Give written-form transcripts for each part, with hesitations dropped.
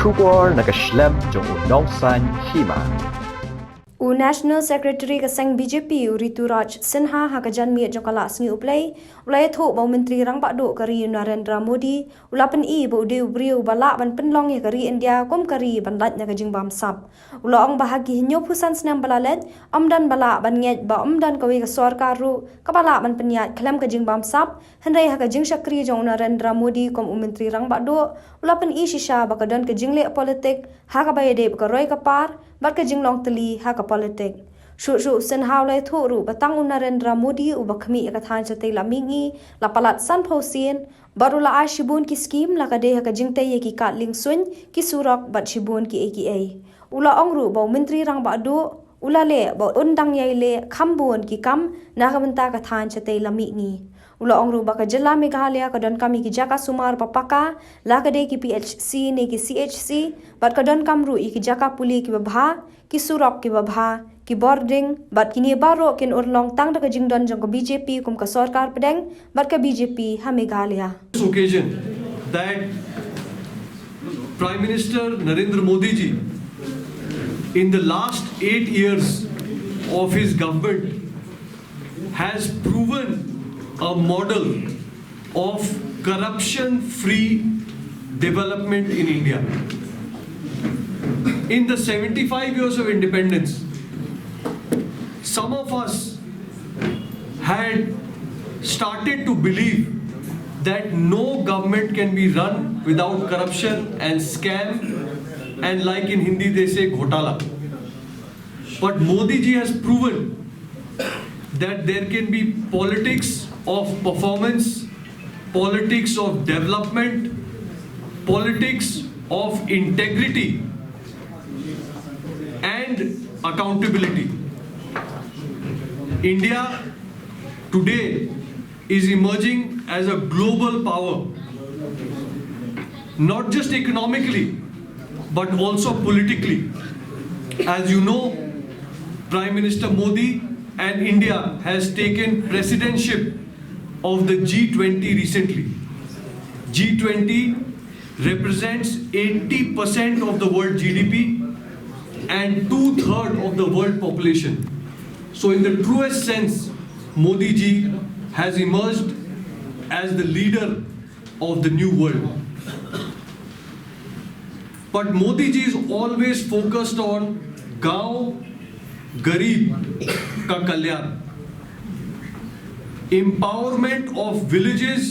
Shukor nakaslem jong unongsan Hima. National Secretary kasang BJP Rituraj Sinha hakajan miat jokala sngi ulai tho bau menteri rang bakdo kari Narendra Modi ulapan bau de ubriu bala ban penlong ya kari India kom kari ban lat na kajing bam sap ulaong bahagi hinyo pusan senam balalet amdan bala ban nget ba amdan kawi ka Sorkar ru kabala ban penyat klam kajing bam sap hendai hakajing syakri jong Narendra Modi kom menteri rang bakdo ulapan shisha bakadan kajing le politik hakabaye de bakaroi kapar bat kajing long teli haka politik. Shu sen haulai thuru batang Narendra Modi ubakhmi ekathan chate lamingi la palat san phosien barula a shibun ki scheme la kade haka jingte ye ki kat ling sun ki surak bat shibun ki aka. Ula ongru bau menteri rang ba do ula le bau undang yai le khambun ki kam na kamenta kathan chate lamingi. Ula ongru baka jela Meghalaya kadon kami ki jaka sumar papaka la kade ki PHC ne ki CHC bat kadon kamru ki jaka puli ki babha ki surok ki babha ki boarding bat kini baro kin urlong tang da jingdon jong ko BJP kum ka Sorkar pedeng bat ka BJP ha Meghalaya. This occasion that Prime Minister Narendra Modi ji in the last 8 years of his government has proven a model of corruption-free development in India. In the 75 years of independence, some of us had started to believe that no government can be run without corruption and scam, and like in Hindi they say ghotala. But Modi ji has proven that there can be politics of performance, politics of development, politics of integrity and accountability. India today is emerging as a global power, not just economically, but also politically. As you know, Prime Minister Modi and India has taken presidency of the G20 recently. G20 represents 80% of the world GDP and 2/3 of the world population. So in the truest sense, Modi ji has emerged as the leader of the new world. But Modi ji is always focused on Gaon, Garib ka Kalyan. Empowerment of villages,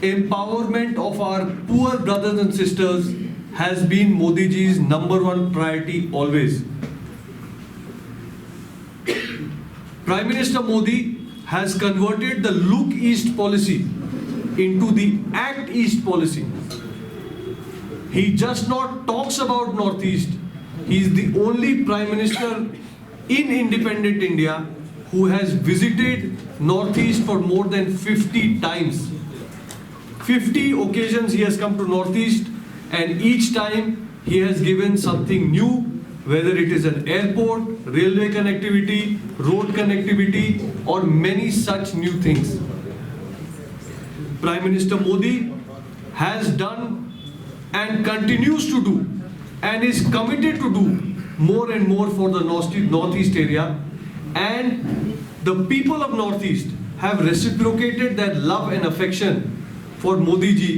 empowerment of our poor brothers and sisters has been Modi ji's #1 priority always. Prime Minister Modi has converted the Look East policy into the Act East policy. He just not talks about Northeast. He is the only Prime Minister in independent India who has visited Northeast for more than 50 times. 50 occasions he has come to Northeast, and each time he has given something new, whether it is an airport, railway connectivity, road connectivity, or many such new things. Prime Minister Modi has done and continues to do and is committed to do more and more for the Northeast area, and the people of Northeast have reciprocated their love and affection for Modi ji.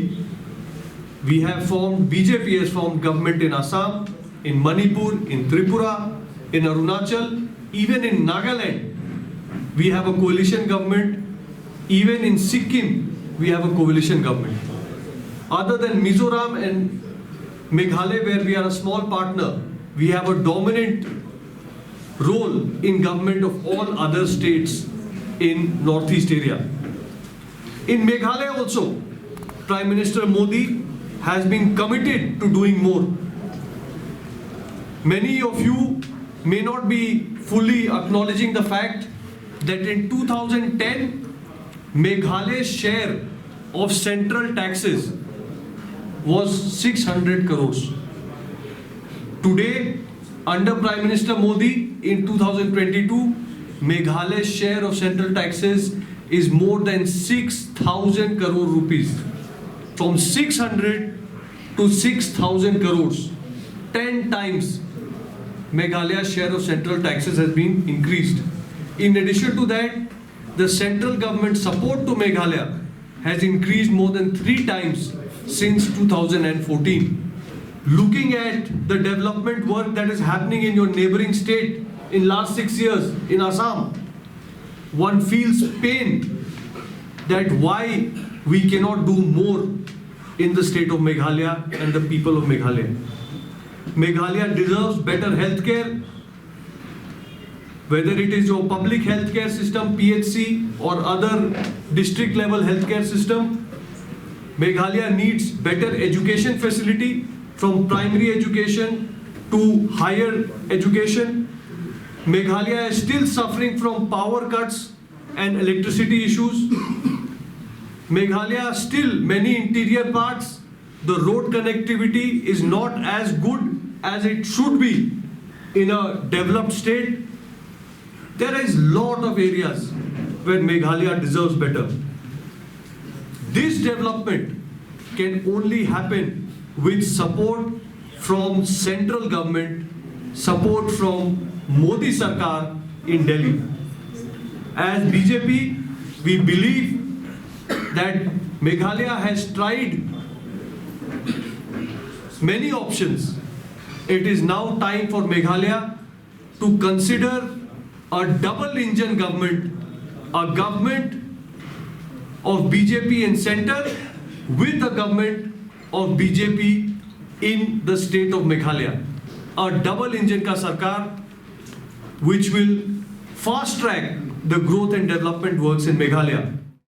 We have formed, BJP has formed government in Assam, in Manipur, in Tripura, in Arunachal, even in Nagaland. We have a coalition government. Even in Sikkim, we have a coalition government. Other than Mizoram and Meghalaya, where we are a small partner, we have a dominant role in government of all other states in Northeast area. In Meghalaya also, Prime Minister Modi has been committed to doing more. Many of you may not be fully acknowledging the fact that in 2010, Meghalaya's share of central taxes was 600 crores. Today, under Prime Minister Modi in 2022, Meghalaya's share of central taxes is more than 6,000 crore rupees. From 600 to 6,000 crores. 10 times Meghalaya's share of central taxes has been increased. In addition to that, the central government support to Meghalaya has increased more than 3 times since 2014. Looking at the development work that is happening in your neighboring state in last 6 years in Assam, one feels pain that why we cannot do more in the state of Meghalaya and the people of Meghalaya. Meghalaya deserves better healthcare, whether it is your public healthcare system, PHC, or other district level healthcare system. Meghalaya needs better education facility from primary education to higher education. Meghalaya is still suffering from power cuts and electricity issues. Meghalaya still many interior parts, the road connectivity is not as good as it should be in a developed state. There is lot of areas where Meghalaya deserves better. This development can only happen with support from central government, support from Modi Sarkar in Delhi. As BJP, we believe that Meghalaya has tried many options. It is now time for Meghalaya to consider a double engine government, a government of BJP in center with a government of BJP in the state of Meghalaya. A double engine ka sarkar which will fast track the growth and development works in Meghalaya.